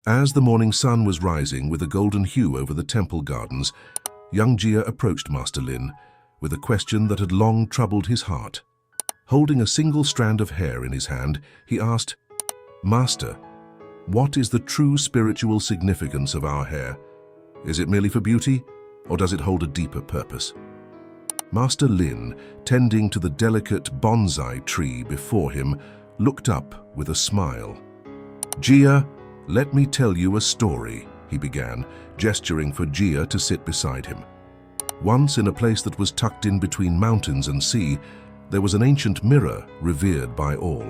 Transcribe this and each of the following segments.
As the morning sun was rising with a golden hue over the temple gardens, young Jia approached Master Lin with a question that had long troubled his heart. Holding a single strand of hair in his hand, he asked, "Master, what is the true spiritual significance of our hair? Is it merely for beauty, or does it hold a deeper purpose?" Master Lin, tending to the delicate bonsai tree before him, looked up with a smile. "Jia, let me tell you a story," he began, gesturing for Jia to sit beside him. Once, in a place that was tucked in between mountains and sea, there was an ancient mirror revered by all.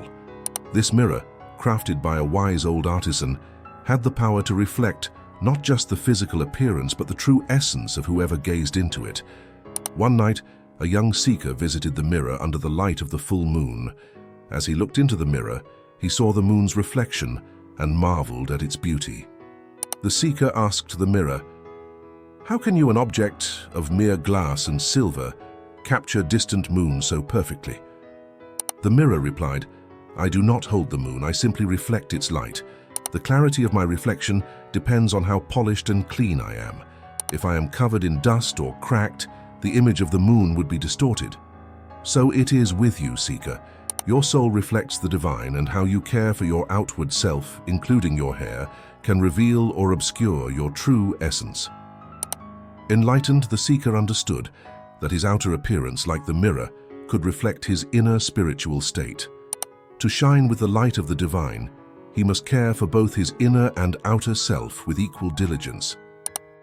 This mirror, crafted by a wise old artisan, had the power to reflect not just the physical appearance but the true essence of whoever gazed into it. One night, a young seeker visited the mirror under the light of the full moon. As he looked into the mirror, he saw the moon's reflection and marveled at its beauty. The seeker asked the mirror, "How can you, an object of mere glass and silver, capture distant moons so perfectly?" The mirror replied, "I do not hold the moon, I simply reflect its light. The clarity of my reflection depends on how polished and clean I am. If I am covered in dust or cracked, the image of the moon would be distorted. So it is with you, seeker. Your soul reflects the divine, and how you care for your outward self, including your hair, can reveal or obscure your true essence." Enlightened, the seeker understood that his outer appearance, like the mirror, could reflect his inner spiritual state. To shine with the light of the divine, he must care for both his inner and outer self with equal diligence.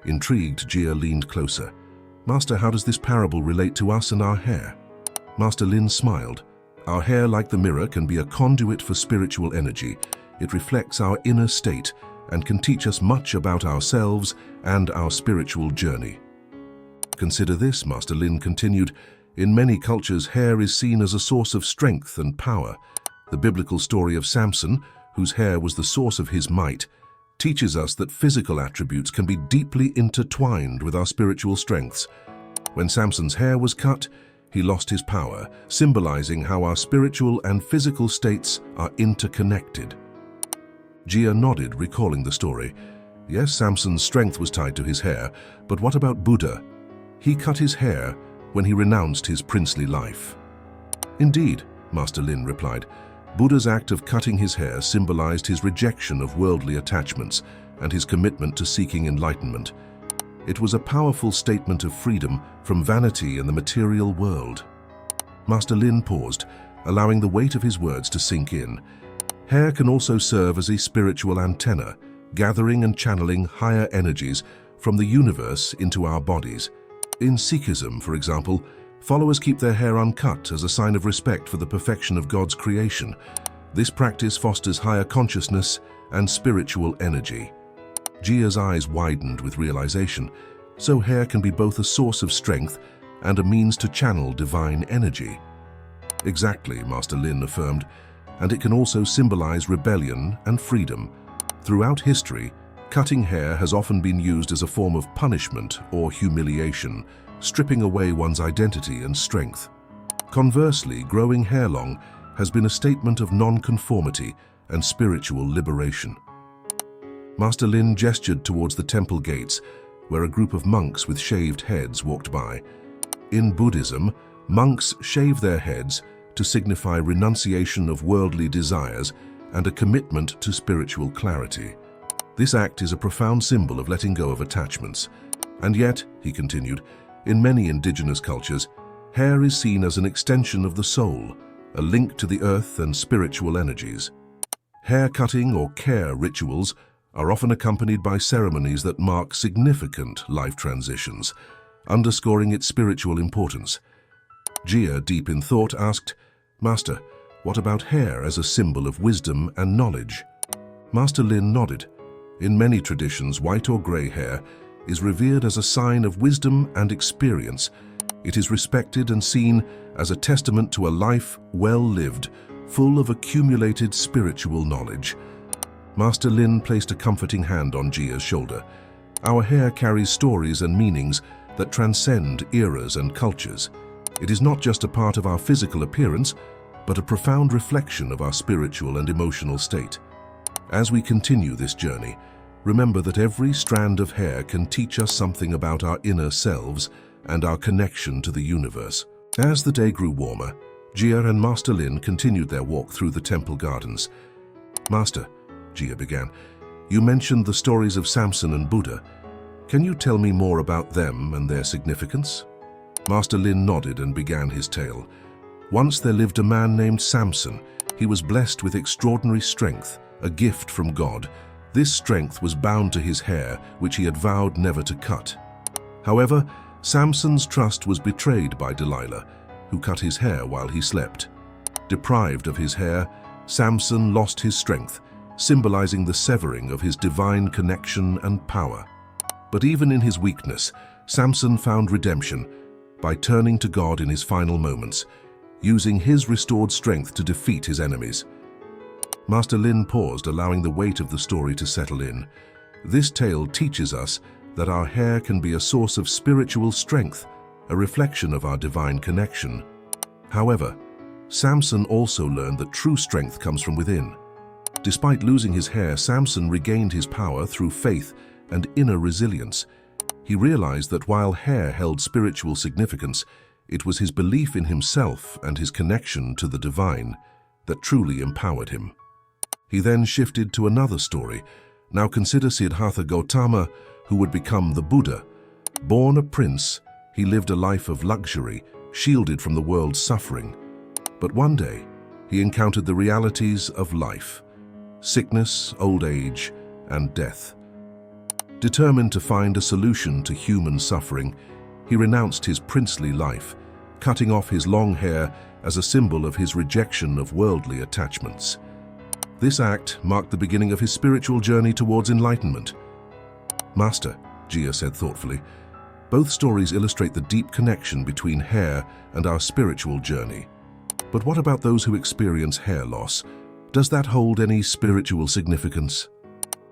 Intrigued, Jia leaned closer. "Master, how does this parable relate to us and our hair?" Master Lin smiled. "Our hair, like the mirror, can be a conduit for spiritual energy. It reflects our inner state and can teach us much about ourselves and our spiritual journey." "Consider this," Master Lin continued. "In many cultures, hair is seen as a source of strength and power. The biblical story of Samson, whose hair was the source of his might, teaches us that physical attributes can be deeply intertwined with our spiritual strengths. When Samson's hair was cut, he lost his power, symbolizing how our spiritual and physical states are interconnected." Jia nodded, recalling the story. Yes, Samson's strength was tied to his hair, but what about Buddha? He cut his hair when he renounced his princely life. "Indeed," Master Lin replied. "Buddha's act of cutting his hair symbolized his rejection of worldly attachments and his commitment to seeking enlightenment. It was a powerful statement of freedom from vanity and the material world." Master Lin paused, allowing the weight of his words to sink in. Hair can also serve as a spiritual antenna, gathering and channeling higher energies from the universe into our bodies. In Sikhism, for example, followers keep their hair uncut as a sign of respect for the perfection of God's creation. This practice fosters higher consciousness and spiritual energy. Jia's eyes widened with realization. So hair can be both a source of strength and a means to channel divine energy. "Exactly," Master Lin affirmed, "and it can also symbolize rebellion and freedom. Throughout history, cutting hair has often been used as a form of punishment or humiliation, stripping away one's identity and strength. Conversely, growing hair long has been a statement of non-conformity and spiritual liberation." Master Lin gestured towards the temple gates, where a group of monks with shaved heads walked by. In Buddhism, monks shave their heads to signify renunciation of worldly desires and a commitment to spiritual clarity. This act is a profound symbol of letting go of attachments. And yet, he continued, in many indigenous cultures, hair is seen as an extension of the soul, a link to the earth and spiritual energies. Hair cutting or care rituals are often accompanied by ceremonies that mark significant life transitions, underscoring its spiritual importance. Jia, deep in thought, asked, "Master, what about hair as a symbol of wisdom and knowledge?" Master Lin nodded. In many traditions, white or grey hair is revered as a sign of wisdom and experience. It is respected and seen as a testament to a life well lived, full of accumulated spiritual knowledge. Master Lin placed a comforting hand on Jia's shoulder. "Our hair carries stories and meanings that transcend eras and cultures. It is not just a part of our physical appearance, but a profound reflection of our spiritual and emotional state. As we continue this journey, remember that every strand of hair can teach us something about our inner selves and our connection to the universe. As the day grew warmer, Jia and Master Lin continued their walk through the temple gardens. "Master," Jia began, "you mentioned the stories of Samson and Buddha. Can you tell me more about them and their significance?" Master Lin nodded and began his tale. "Once there lived a man named Samson. He was blessed with extraordinary strength, a gift from God. This strength was bound to his hair, which he had vowed never to cut. However, Samson's trust was betrayed by Delilah, who cut his hair while he slept. Deprived of his hair, Samson lost his strength, symbolizing the severing of his divine connection and power. But even in his weakness, Samson found redemption by turning to God in his final moments, using his restored strength to defeat his enemies." Master Lin paused, allowing the weight of the story to settle in. This tale teaches us that our hair can be a source of spiritual strength, a reflection of our divine connection. However, Samson also learned that true strength comes from within. Despite losing his hair, Samson regained his power through faith and inner resilience. He realized that while hair held spiritual significance, it was his belief in himself and his connection to the divine that truly empowered him. He then shifted to another story. Now consider Siddhartha Gautama, who would become the Buddha. Born a prince, he lived a life of luxury, shielded from the world's suffering. But one day, he encountered the realities of life: sickness, old age, and death. Determined to find a solution to human suffering, he renounced his princely life, cutting off his long hair as a symbol of his rejection of worldly attachments. This act marked the beginning of his spiritual journey towards enlightenment. "Master," Jia said thoughtfully, "both stories illustrate the deep connection between hair and our spiritual journey. But what about those who experience hair loss? Does that hold any spiritual significance?"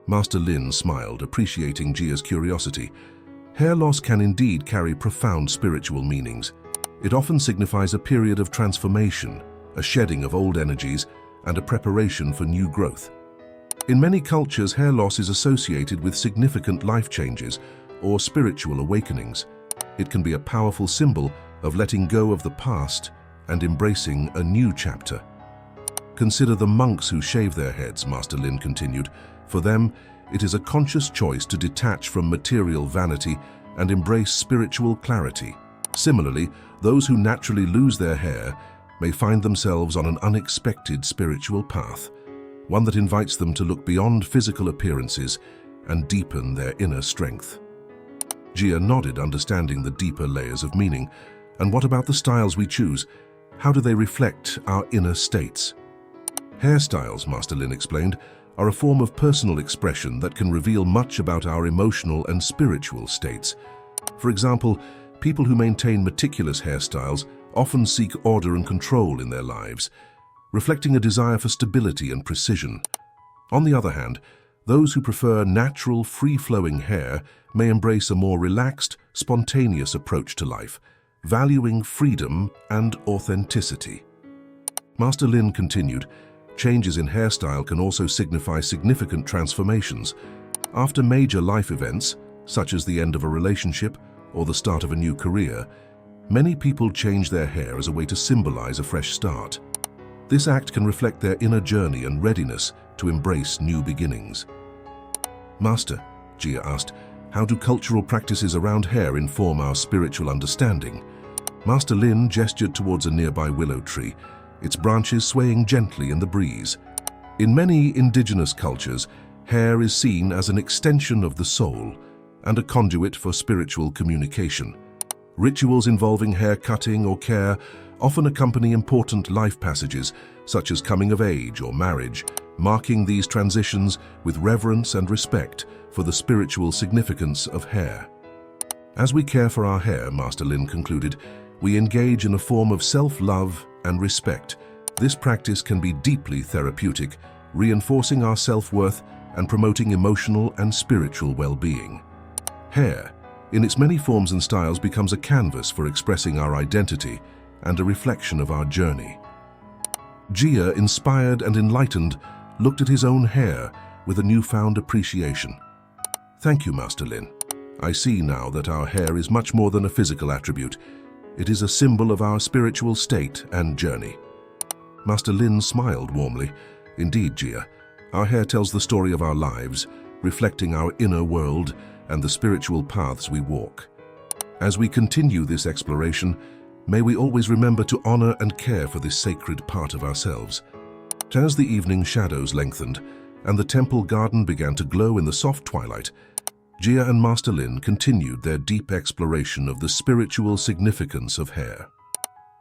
Master Lin smiled, appreciating Jia's curiosity. "Hair loss can indeed carry profound spiritual meanings. It often signifies a period of transformation, a shedding of old energies, and a preparation for new growth. In many cultures, hair loss is associated with significant life changes or spiritual awakenings. It can be a powerful symbol of letting go of the past and embracing a new chapter. Consider the monks who shave their heads," Master Lin continued. "For them, it is a conscious choice to detach from material vanity and embrace spiritual clarity. Similarly, those who naturally lose their hair may find themselves on an unexpected spiritual path, one that invites them to look beyond physical appearances and deepen their inner strength." Jia nodded, understanding the deeper layers of meaning. "And what about the styles we choose? How do they reflect our inner states?" "Hairstyles," Master Lin explained, "are a form of personal expression that can reveal much about our emotional and spiritual states. For example, people who maintain meticulous hairstyles often seek order and control in their lives, reflecting a desire for stability and precision. On the other hand, those who prefer natural, free-flowing hair may embrace a more relaxed, spontaneous approach to life, valuing freedom and authenticity." Master Lin continued, "Changes in hairstyle can also signify significant transformations. After major life events, such as the end of a relationship or the start of a new career, many people change their hair as a way to symbolize a fresh start. This act can reflect their inner journey and readiness to embrace new beginnings." "Master," Jia asked, "how do cultural practices around hair inform our spiritual understanding?" Master Lin gestured towards a nearby willow tree, its branches swaying gently in the breeze. "In many indigenous cultures, hair is seen as an extension of the soul and a conduit for spiritual communication. Rituals involving hair cutting or care often accompany important life passages, such as coming of age or marriage, marking these transitions with reverence and respect for the spiritual significance of hair. As we care for our hair," Master Lin concluded, "we engage in a form of self-love and respect. This practice can be deeply therapeutic, reinforcing our self-worth and promoting emotional and spiritual well-being. Hair, in its many forms and styles, becomes a canvas for expressing our identity and a reflection of our journey." Jia, inspired and enlightened, looked at his own hair with a newfound appreciation. Thank you, Master Lin. I see now that our hair is much more than a physical attribute. It is a symbol of our spiritual state and journey. Master Lin smiled warmly. Indeed, Jia, our hair tells the story of our lives, reflecting our inner world and the spiritual paths we walk. As we continue this exploration, may we always remember to honor and care for this sacred part of ourselves. As the evening shadows lengthened and the temple garden began to glow in the soft twilight, Jia and Master Lin continued their deep exploration of the spiritual significance of hair.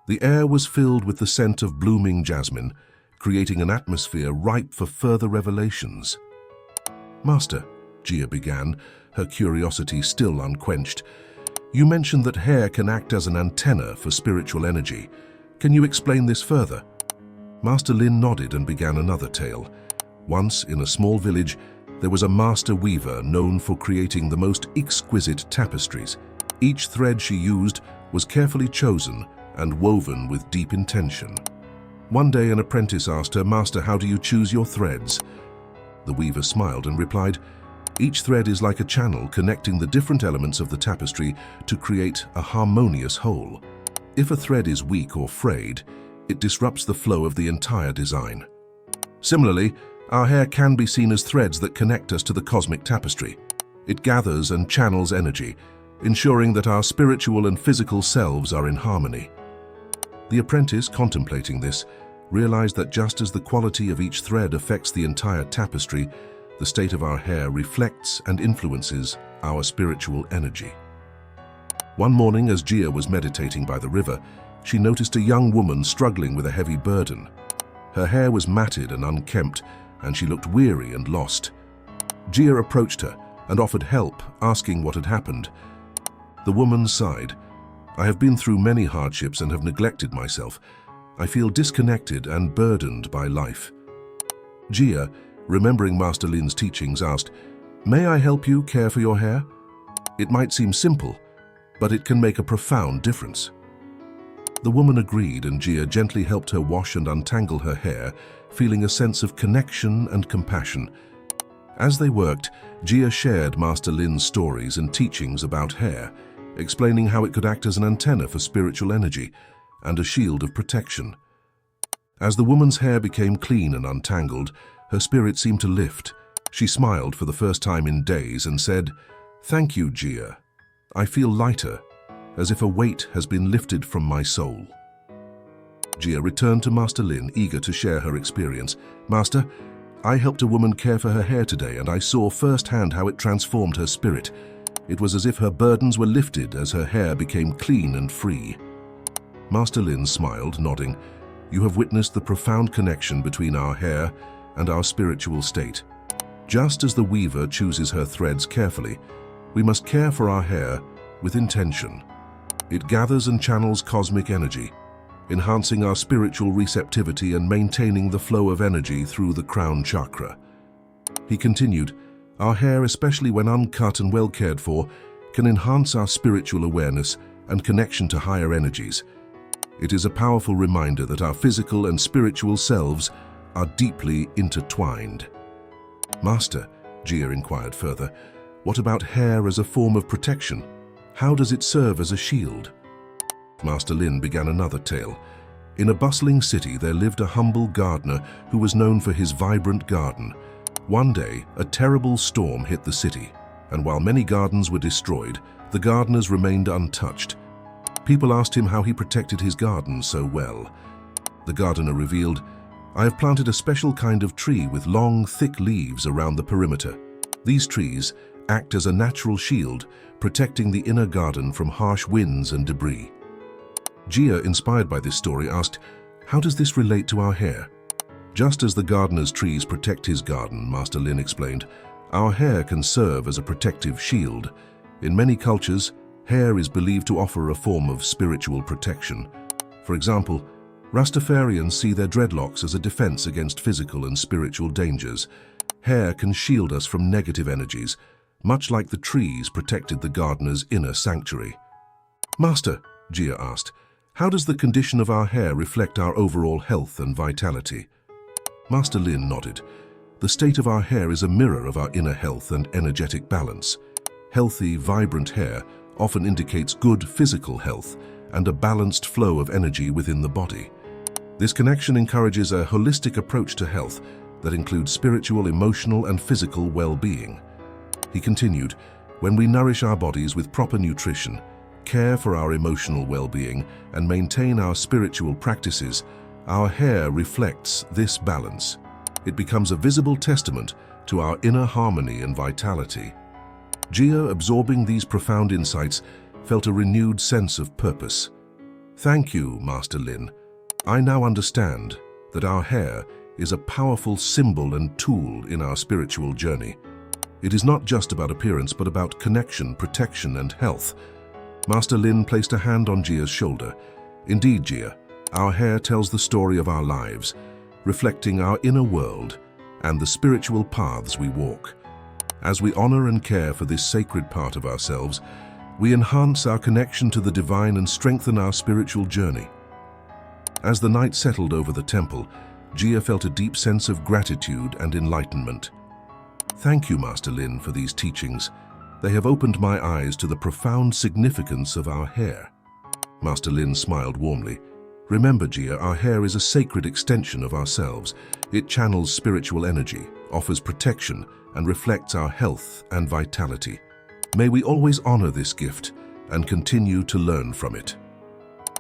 The air was filled with the scent of blooming jasmine, creating an atmosphere ripe for further revelations. Master, Jia began, her curiosity still unquenched, you mentioned that hair can act as an antenna for spiritual energy. Can you explain this further? Master Lin nodded and began another tale. Once, in a small village, there was a master weaver known for creating the most exquisite tapestries. Each thread she used was carefully chosen and woven with deep intention. One day an apprentice asked her, "Master, how do you choose your threads?" The weaver smiled and replied, "Each thread is like a channel connecting the different elements of the tapestry to create a harmonious whole. If a thread is weak or frayed, it disrupts the flow of the entire design." Similarly, our hair can be seen as threads that connect us to the cosmic tapestry. It gathers and channels energy, ensuring that our spiritual and physical selves are in harmony. The apprentice, contemplating this, realized that just as the quality of each thread affects the entire tapestry, the state of our hair reflects and influences our spiritual energy. One morning, as Jia was meditating by the river, she noticed a young woman struggling with a heavy burden. Her hair was matted and unkempt, and she looked weary and lost. Jia approached her and offered help, asking what had happened. The woman sighed. "I have been through many hardships and have neglected myself. I feel disconnected and burdened by life." Jia, remembering Master Lin's teachings, asked, "May I help you care for your hair? It might seem simple, but it can make a profound difference." The woman agreed, and Jia gently helped her wash and untangle her hair, feeling a sense of connection and compassion. As they worked, Jia shared Master Lin's stories and teachings about hair, explaining how it could act as an antenna for spiritual energy and a shield of protection. As the woman's hair became clean and untangled, her spirit seemed to lift. She smiled for the first time in days and said, "Thank you, Jia. I feel lighter, as if a weight has been lifted from my soul." Jia returned to Master Lin, eager to share her experience. "Master, I helped a woman care for her hair today, and I saw firsthand how it transformed her spirit. It was as if her burdens were lifted as her hair became clean and free." Master Lin smiled, nodding. "You have witnessed the profound connection between our hair and our spiritual state. Just as the weaver chooses her threads carefully, we must care for our hair with intention. It gathers and channels cosmic energy, enhancing our spiritual receptivity and maintaining the flow of energy through the crown chakra." He continued, "Our hair, especially when uncut and well cared for, can enhance our spiritual awareness and connection to higher energies. It is a powerful reminder that our physical and spiritual selves are deeply intertwined." "Master," Jia inquired further, "what about hair as a form of protection? How does it serve as a shield?" Master Lin began another tale. In a bustling city, there lived a humble gardener who was known for his vibrant garden. One day, a terrible storm hit the city, and while many gardens were destroyed, the gardener's remained untouched. People asked him how he protected his garden so well. The gardener revealed, "I have planted a special kind of tree with long, thick leaves around the perimeter. These trees act as a natural shield, protecting the inner garden from harsh winds and debris." Jia, inspired by this story, asked, "How does this relate to our hair?" "Just as the gardener's trees protect his garden," Master Lin explained, "our hair can serve as a protective shield. In many cultures, hair is believed to offer a form of spiritual protection. For example, Rastafarians see their dreadlocks as a defense against physical and spiritual dangers. Hair can shield us from negative energies, much like the trees protected the gardener's inner sanctuary." "Master," Jia asked, "how does the condition of our hair reflect our overall health and vitality?" Master Lin nodded. The state of our hair is a mirror of our inner health and energetic balance. Healthy, vibrant hair often indicates good physical health and a balanced flow of energy within the body. This connection encourages a holistic approach to health that includes spiritual, emotional, and physical well-being. He continued, when we nourish our bodies with proper nutrition, care for our emotional well-being, and maintain our spiritual practices, our hair reflects this balance. It becomes a visible testament to our inner harmony and vitality. Gia, absorbing these profound insights, felt a renewed sense of purpose. Thank you, Master Lin. I now understand that our hair is a powerful symbol and tool in our spiritual journey. It is not just about appearance, but about connection, protection, and health. Master Lin placed a hand on Gia's shoulder. Indeed, Gia, our hair tells the story of our lives, reflecting our inner world and the spiritual paths we walk. As we honor and care for this sacred part of ourselves, we enhance our connection to the divine and strengthen our spiritual journey. As the night settled over the temple, Gia felt a deep sense of gratitude and enlightenment. Thank you, Master Lin, for these teachings. They have opened my eyes to the profound significance of our hair. Master Lin smiled warmly. Remember, Gia, our hair is a sacred extension of ourselves. It channels spiritual energy, offers protection, and reflects our health and vitality. May we always honor this gift and continue to learn from it.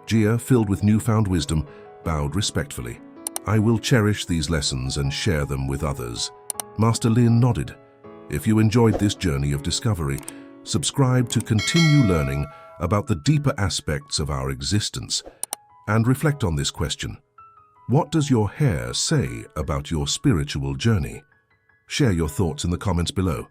Gia, filled with newfound wisdom, bowed respectfully. I will cherish these lessons and share them with others. Master Lin nodded. If you enjoyed this journey of discovery, subscribe to continue learning about the deeper aspects of our existence and reflect on this question. What does your hair say about your spiritual journey? Share your thoughts in the comments below.